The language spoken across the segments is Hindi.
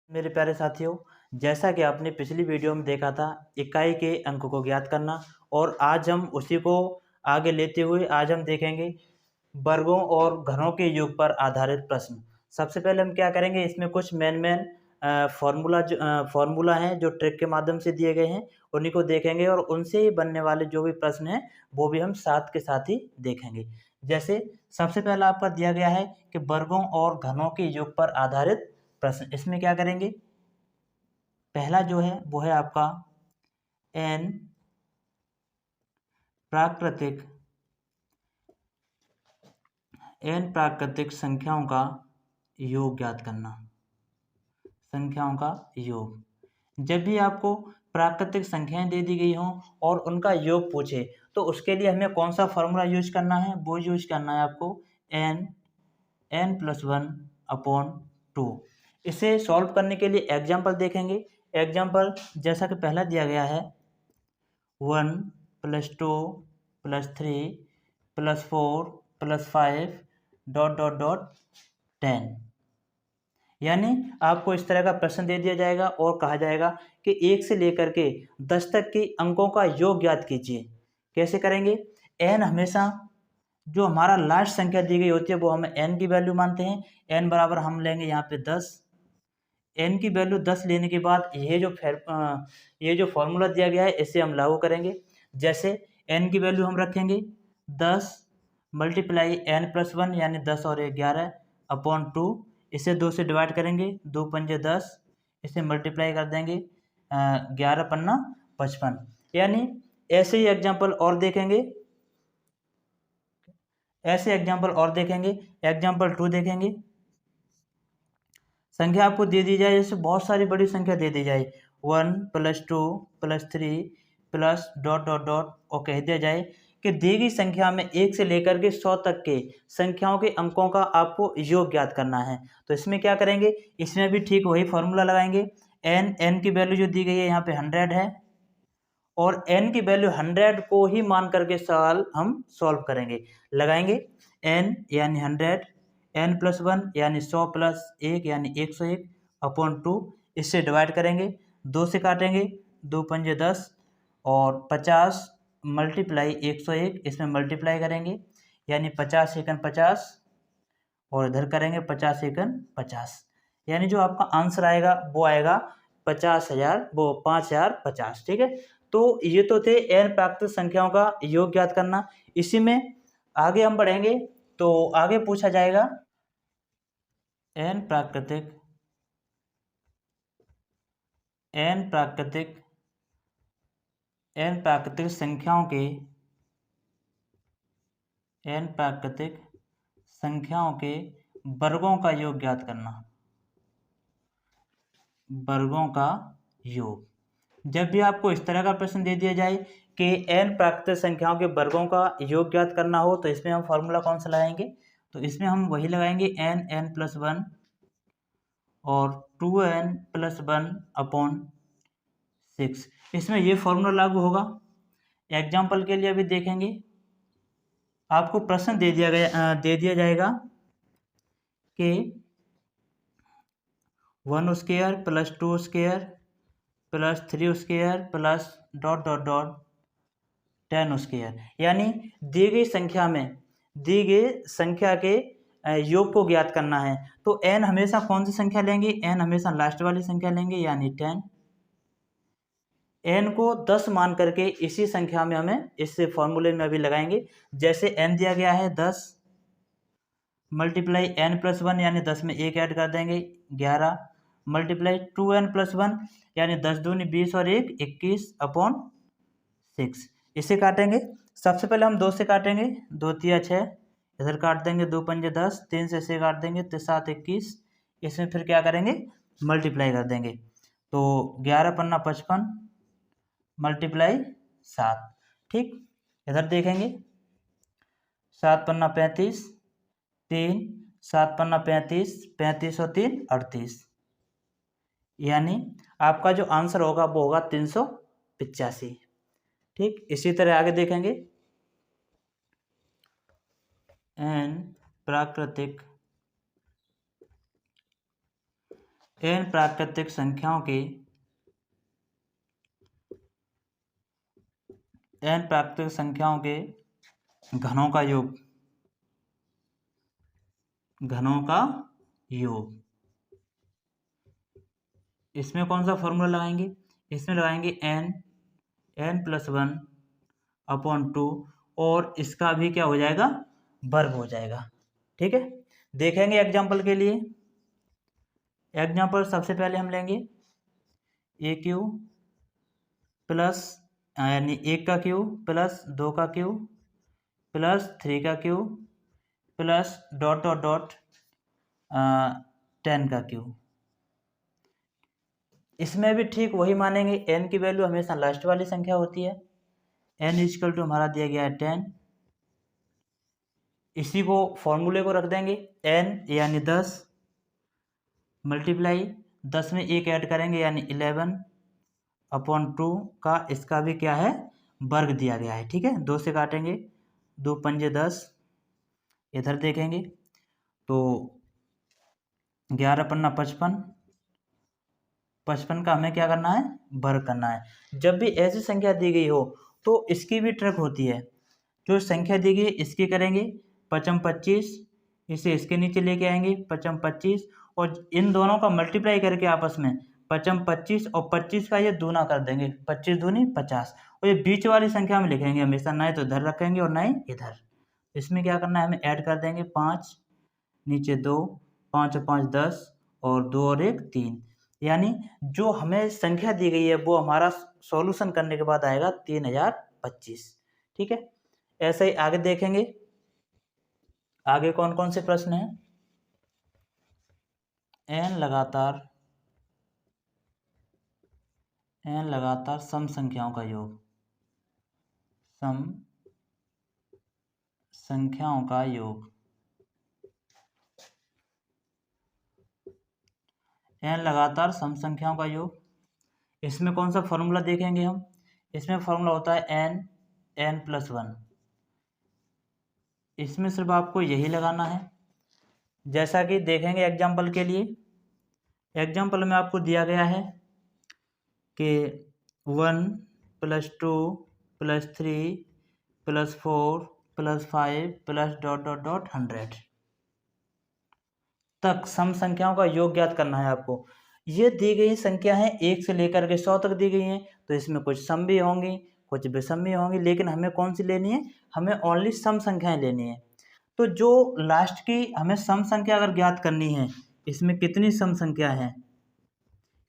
मेरे प्यारे साथियों, जैसा कि आपने पिछली वीडियो में देखा था इकाई के अंक को ज्ञात करना, और आज हम उसी को आगे लेते हुए आज हम देखेंगे वर्गों और घरों के योग पर आधारित प्रश्न। सबसे पहले हम क्या करेंगे, इसमें कुछ मेन फॉर्मूला हैं जो ट्रिक के माध्यम से दिए गए हैं, उन्हीं को देखेंगे और उनसे ही बनने वाले जो भी प्रश्न हैं वो भी हम साथ के साथ ही देखेंगे। जैसे सबसे पहला आपका दिया गया है कि वर्गों और घनों के योग पर आधारित प्रश्न। इसमें क्या करेंगे, पहला जो है वो है आपका एन प्राकृतिक संख्याओं का योग ज्ञात करना। संख्याओं का योग, जब भी आपको प्राकृतिक संख्याएं दे दी गई हों और उनका योग पूछे तो उसके लिए हमें कौन सा फॉर्मूला यूज करना है, वो यूज करना है आपको n+1/2। इसे सॉल्व करने के लिए एग्जाम्पल देखेंगे। एग्जाम्पल जैसा कि पहला दिया गया है 1 + 2 + 3 + 4 + 5 ... 10। यानी आपको इस तरह का प्रश्न दे दिया जाएगा और कहा जाएगा कि 1 से लेकर के 10 तक के अंकों का योग ज्ञात कीजिए। कैसे करेंगे, n हमेशा जो हमारा लास्ट संख्या दी गई होती है वो हम n की वैल्यू मानते हैं। n बराबर हम लेंगे यहाँ पे 10। n की वैल्यू 10 लेने के बाद ये जो फॉर्मूला दिया गया है इसे हम लागू करेंगे। जैसे n की वैल्यू हम रखेंगे 10 × n+1 यानी 10 और 11/2। इसे 2 से डिवाइड करेंगे, 2 पंजे 10, इसे मल्टीप्लाई कर देंगे 11 पन्ना 55। यानी ऐसे ही एग्जाम्पल और देखेंगे, एग्जाम्पल 2 देखेंगे। संख्या आपको दे दी जाए, जैसे बहुत सारी बड़ी संख्या दे दी जाए 1 + 2 + 3 ... और कह दिया जाए कि दी गई संख्या में 1 से लेकर के 100 तक के संख्याओं के अंकों का आपको योग ज्ञात करना है। तो इसमें क्या करेंगे, इसमें भी ठीक वही फॉर्मूला लगाएंगे। n की वैल्यू जो दी गई है यहाँ पे 100 है और n की वैल्यू 100 को ही मान करके सवाल हम सॉल्व करेंगे। लगाएंगे n यानी 100, n+1 यानी 100 + 1 यानी 101/2। इससे डिवाइड करेंगे, 2 से काटेंगे, 2 पंजे 10 और 50 × 101, इसमें मल्टीप्लाई करेंगे यानी 50 × 50 और इधर करेंगे 50 × 50। यानी जो आपका आंसर आएगा वो आएगा 50,000, वो 5050। ठीक है, तो ये तो थे n प्राकृतिक संख्याओं का योग ज्ञात करना। इसी में आगे हम बढ़ेंगे तो आगे पूछा जाएगा n प्राकृतिक संख्याओं के वर्गों का योग ज्ञात करना। वर्गों का योग, जब भी आपको इस तरह का प्रश्न दे दिया जाए कि n प्राकृतिक संख्याओं के वर्गों का योग ज्ञात करना हो तो इसमें हम फॉर्मूला कौन सा लगाएंगे, तो इसमें हम वही लगाएंगे n+1 और 2n+1/6। इसमें ये फॉर्मूला लागू होगा। एग्जाम्पल के लिए अभी देखेंगे, आपको प्रश्न दे दिया जाएगा कि 1² + 2² + 3² + 10²। यानी दी गई संख्या के योग को ज्ञात करना है। तो n हमेशा कौन सी संख्या लेंगे, n हमेशा लास्ट वाली संख्या लेंगे यानी 10। n को 10 मान करके इसी संख्या में हमें इस फॉर्मूले में अभी लगाएंगे। जैसे n दिया गया है 10 × n+1 यानी 10 में 1 ऐड कर देंगे 11 × 2n+1 यानी 10 दूनी 20 और 1 21/6। इसे काटेंगे, सबसे पहले हम 2 से काटेंगे, 2 तिया 6, इधर काट देंगे 2 पंजे 10, 3 से इसे काट देंगे तो 7 21। इसमें फिर क्या करेंगे, मल्टीप्लाई कर देंगे, तो 11 पन्ना 55 × 7। ठीक, इधर देखेंगे 7 पन्ना 35, 3 7 पन्ना 35, 35 और 3 38। यानी आपका जो आंसर होगा वो होगा 385। ठीक, इसी तरह आगे देखेंगे n प्राकृतिक n प्राकृतिक संख्याओं के घनों का योग, इसमें कौन सा फॉर्मूला लगाएंगे? इसमें लगाएंगे n+1/2 और इसका भी क्या हो जाएगा? वर्ग हो जाएगा। ठीक है, देखेंगे एग्जाम्पल के लिए। एग्जाम्पल सबसे पहले हम लेंगे AQ प्लस यानी 1 का क्यूब प्लस 2 का क्यूब प्लस 3 का cube plus dot dot dot 10 का क्यूब। इसमें भी ठीक वही मानेंगे, n की वैल्यू हमेशा लास्ट वाली संख्या होती है। n इक्वल टू हमारा दिया गया है 10। इसी को फॉर्मूले को रख देंगे, n यानी 10 मल्टीप्लाई 10 में 1 ऐड करेंगे यानी 11/2 का इसका भी क्या है? वर्ग दिया गया है। ठीक है, 2 से काटेंगे, 2 पंजे 10, इधर देखेंगे तो 11 पन्ना 55, 55 का हमें क्या करना है? वर्ग करना है। जब भी ऐसी संख्या दी गई हो तो इसकी भी ट्रिक होती है। जो संख्या दी गई इसकी करेंगे 55 25, इसे इसके नीचे लेके आएंगे 55 25 और इन दोनों का मल्टीप्लाई करके आपस में 55 25 और 25 का ये दूना कर देंगे, 25 दूनी 50 और ये बीच वाली संख्या में लिखेंगे हमेशा, ना ही तो इधर रखेंगे और ना ही इधर। इसमें क्या करना है? हमें ऐड कर देंगे 5 नीचे 2, 5 और 5 10 और 2 और 1 3, यानी जो हमें संख्या दी गई है वो हमारा सॉल्यूशन करने के बाद आएगा 3025। ठीक है, ऐसे ही आगे देखेंगे। आगे कौन कौन से प्रश्न हैं? n लगातार सम संख्याओं का योग, सम संख्याओं का योग, n लगातार सम संख्याओं का योग। इसमें कौन सा फॉर्मूला देखेंगे हम? इसमें फॉर्मूला होता है n+1। इसमें सिर्फ आपको यही लगाना है। जैसा कि देखेंगे एग्जाम्पल के लिए। एग्जाम्पल में आपको दिया गया है कि 1 + 2 + 3 + 4 + 5 + डॉट डॉट डॉट 100 तक सम संख्याओं का योग ज्ञात करना है आपको। ये दी गई संख्या है 1 से लेकर के 100 तक दी गई हैं, तो इसमें कुछ सम भी होंगी कुछ विषम भी होंगी, लेकिन हमें कौन सी लेनी है? हमें ओनली सम संख्याएं लेनी है। तो जो लास्ट की हमें सम संख्या अगर ज्ञात करनी है, इसमें कितनी सम संख्या है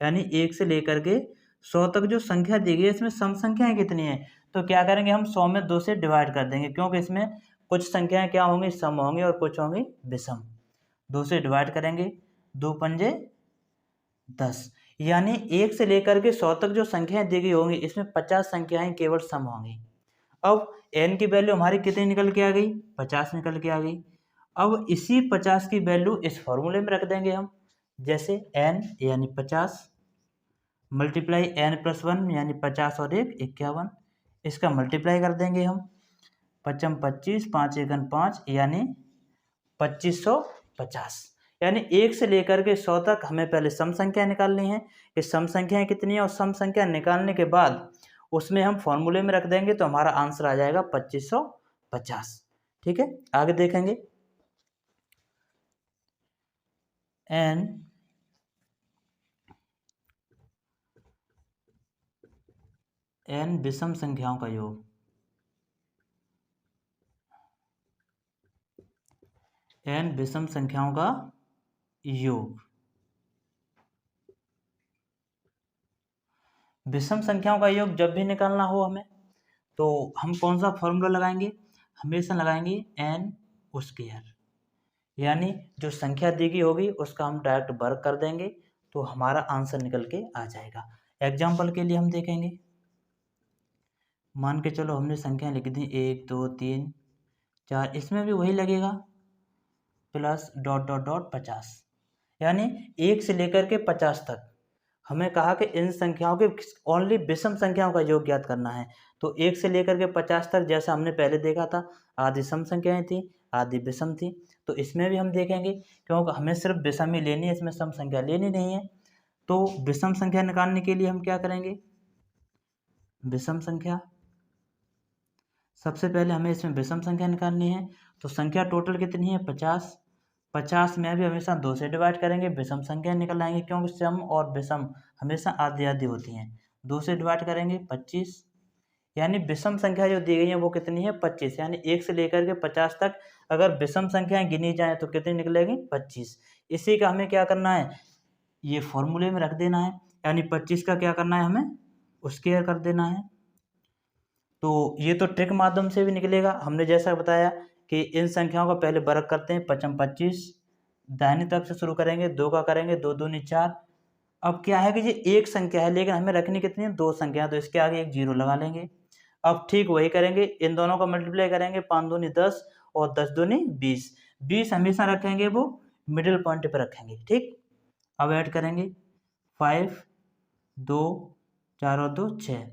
यानी 1 से लेकर के 100 तक जो संख्या दी गई है इसमें सम संख्याएं कितनी है? तो क्या करेंगे? हम 100 में 2 से डिवाइड कर देंगे, क्योंकि इसमें कुछ संख्याएं क्या होंगी? सम होंगी और कुछ होंगी विषम। 2 से डिवाइड करेंगे, 2 पंजे 10, यानी 1 से लेकर के 100 तक जो संख्याएं दी गई होंगी इसमें 50 संख्याएं केवल सम होंगी। अब n की वैल्यू हमारी कितनी निकल के आ गई? 50 निकल के आ गई। अब इसी 50 की वैल्यू इस फॉर्मूले में रख देंगे हम, जैसे n यानी 50 मल्टीप्लाई n+1 यानी 50 और 1 51, इसका मल्टीप्लाई कर देंगे हम 55 25 5 1 5 यानी 2550। यानी 1 से लेकर के 100 तक हमें पहले सम संख्या निकालनी है कि सम संख्याएं कितनी है, और सम संख्या निकालने के बाद उसमें हम फॉर्मूले में रख देंगे तो हमारा आंसर आ जाएगा 2550। ठीक है, आगे देखेंगे। n विषम संख्याओं का योग, n विषम संख्याओं का योग। विषम संख्याओं का योग जब भी निकालना हो हमें, तो हम कौन सा फॉर्मूला लगाएंगे? हमेशा लगाएंगे n², यानी जो संख्या दी गई होगी उसका हम डायरेक्ट वर्ग कर देंगे तो हमारा आंसर निकल के आ जाएगा। एग्जाम्पल के लिए हम देखेंगे। मान के चलो हमने संख्या लिख दी 1 2 3 4, इसमें भी वही लगेगा प्लस डॉट डॉट डॉट 50, यानी 1 से लेकर के 50 तक हमें कहा कि इन संख्याओं के ओनली विषम संख्याओं का योग ज्ञात करना है। तो 1 से लेकर के 50 तक जैसा हमने पहले देखा था, आधी सम संख्याएं थी आधी विषम थी, तो इसमें भी हम देखेंगे, क्योंकि हमें सिर्फ विषम ही लेनी है, इसमें सम संख्या लेनी नहीं है। तो विषम संख्या निकालने के लिए हम क्या करेंगे, विषम संख्या, सबसे पहले हमें इसमें विषम संख्या निकालनी है। तो संख्या टोटल कितनी है, 50। 50 में भी हमेशा 2 से डिवाइड करेंगे, विषम संख्या निकल आएंगे, क्योंकि सम और विषम हमेशा आधी आधी होती हैं। 2 से डिवाइड करेंगे 25, यानी विषम संख्या जो दी गई है वो कितनी है, 25। यानी 1 से लेकर के 50 तक अगर विषम संख्याएं गिनी जाए तो कितनी निकलेगी, 25। इसी का हमें क्या करना है, ये फॉर्मूले में रख देना है, यानी 25 का क्या करना है, हमें स्क्वायर कर देना है। तो ये तो ट्रिक माध्यम से भी निकलेगा। हमने जैसा बताया कि इन संख्याओं का पहले वर्ग करते हैं, 5 25, दाहिनी तरफ से शुरू करेंगे, 2 का करेंगे, 2 दूनी 4। अब क्या है कि ये एक संख्या है लेकिन हमें रखनी कितनी है, 2 संख्या, तो इसके आगे एक 0 लगा लेंगे। अब ठीक वही करेंगे, इन दोनों का मल्टीप्लाई करेंगे, 5 दूनी 10 और 10 दूनी 20। 20 हमेशा रखेंगे वो मिडिल पॉइंट पर रखेंगे, ठीक। अब ऐड करेंगे 5, 2, 4 और 2 6,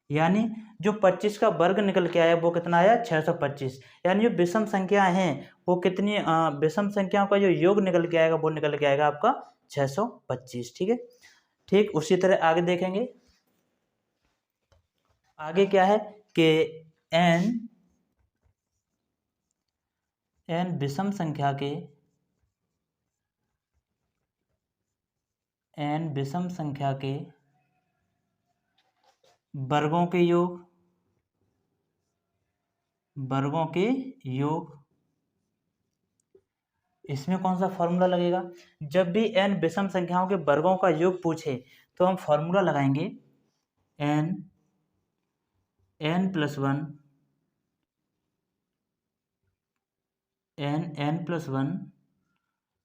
यानी जो 25 का वर्ग निकल के आया वो कितना आया, 625। यानी जो विषम संख्याएं हैं वो कितनी, विषम संख्याओं का जो योग निकल के आएगा वो निकल के आएगा आपका 625, ठीक है। ठीक उसी तरह आगे देखेंगे, आगे क्या है कि n विषम संख्या के, n विषम संख्या के वर्गों के योग, वर्गों के योग, इसमें कौन सा फॉर्मूला लगेगा, जब भी n विषम संख्याओं के वर्गों का योग पूछे तो हम फॉर्मूला लगाएंगे n + 1 n + 1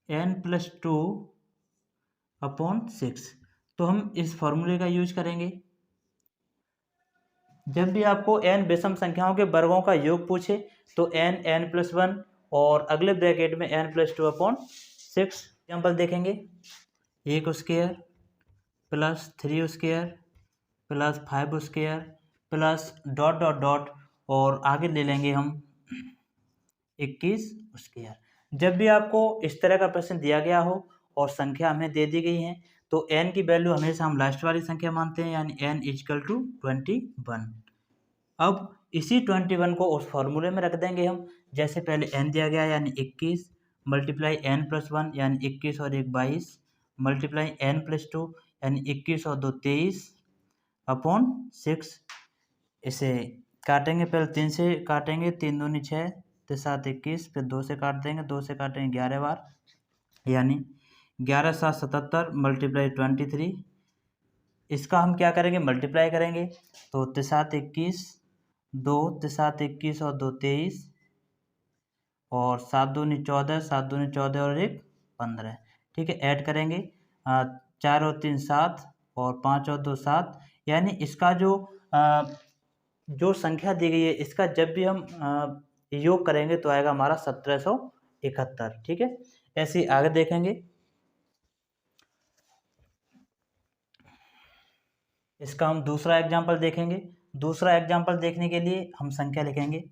n + 2 अपॉन 6। तो हम इस फॉर्मूले का यूज करेंगे। जब भी आपको n विषम संख्याओं के वर्गों का योग पूछे तो n + 1 और अगले ब्रैकेट में n + 2 अपॉन 6। एग्जाम्पल देखेंगे, 1 square plus 3 square plus 5 square plus dot dot dot और आगे ले लेंगे हम 21 स्क्वायर। जब भी आपको इस तरह का प्रश्न दिया गया हो और संख्या हमें दे दी गई है तो n की वैल्यू हमेशा हम लास्ट वाली संख्या मानते हैं, यानी n = 21। अब इसी 21 को उस फॉर्मूले में रख देंगे हम, जैसे पहले n दिया गया यानी 21 मल्टीप्लाई n + 1 यानी 21 और 1 22 मल्टीप्लाई n + 2 यानी 21 और 2 23 अपॉन 6। इसे काटेंगे, पहले 3 से काटेंगे, 3 दूनी 6, 3 7 21, फिर 2 से काट देंगे, 2 से काटेंगे 11 बार, यानी 11 7 77 मल्टीप्लाई 23। इसका हम क्या करेंगे, मल्टीप्लाई करेंगे, तो 3 7 21, 2 3 7 21 और 2 23 और 7 दूनी 14, 7 दूनी 14 और 1 15, ठीक है। ऐड करेंगे 4 और 3 7 और 5 और 2 7, यानी इसका जो संख्या दी गई है इसका जब भी हम योग करेंगे तो आएगा हमारा 1771, ठीक है। ऐसे ही आगे देखेंगे, इसका हम दूसरा एग्जाम्पल देखेंगे। दूसरा एग्जाम्पल देखने के लिए हम संख्या लिखेंगे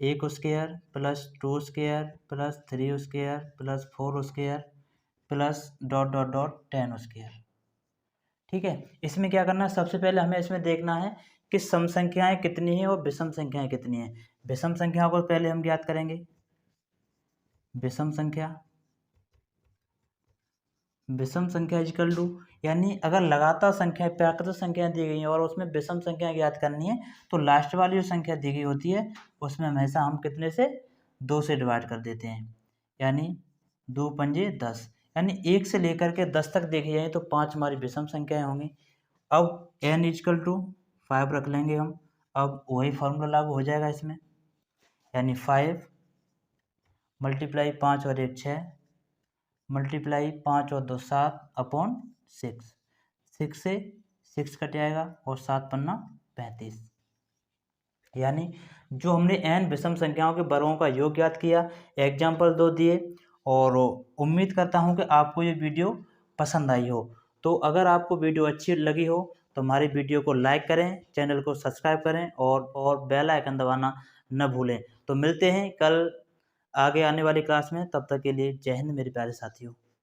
1 square plus 2 square plus 3 square plus 4 square plus dot dot dot 10 square, ठीक है। इसमें क्या करना है, सबसे पहले हमें इसमें देखना है कि सम संख्याएं कितनी हैं और विषम संख्याएं कितनी हैं। विषम संख्याओं को पहले हम ज्ञात करेंगे, विषम संख्या, विषम संख्या इक्वल टू, यानी अगर लगातार संख्या प्राकृतिक संख्या दी गई है और उसमें विषम संख्या ज्ञात करनी है तो लास्ट वाली जो संख्या दी गई होती है उसमें हमेशा हम कितने से 2 से डिवाइड कर देते हैं, यानी 2 पंजे 10, यानी 1 से लेकर के 10 तक देखी जाए तो 5 हमारी विषम संख्याएं होंगी। अब n = 5 रख लेंगे हम, अब वही फॉर्मूला लागू हो जाएगा इसमें, यानी 5 मल्टीप्लाई 5 और 1 6 मल्टीप्लाई 5 और 2 7 अपॉन 6। 6 से 6 कट जाएगा और 7 पन्ना 35, यानी जो हमने n विषम संख्याओं के वर्गों का योग ज्ञात किया, एग्जाम्पल 2 दिए, और उम्मीद करता हूं कि आपको ये वीडियो पसंद आई हो। तो अगर आपको वीडियो अच्छी लगी हो तो हमारी वीडियो को लाइक करें, चैनल को सब्सक्राइब करें और बेल आइकन दबाना न भूलें। तो मिलते हैं कल आगे आने वाली क्लास में, तब तक के लिए जय हिंद मेरे प्यारे साथियों।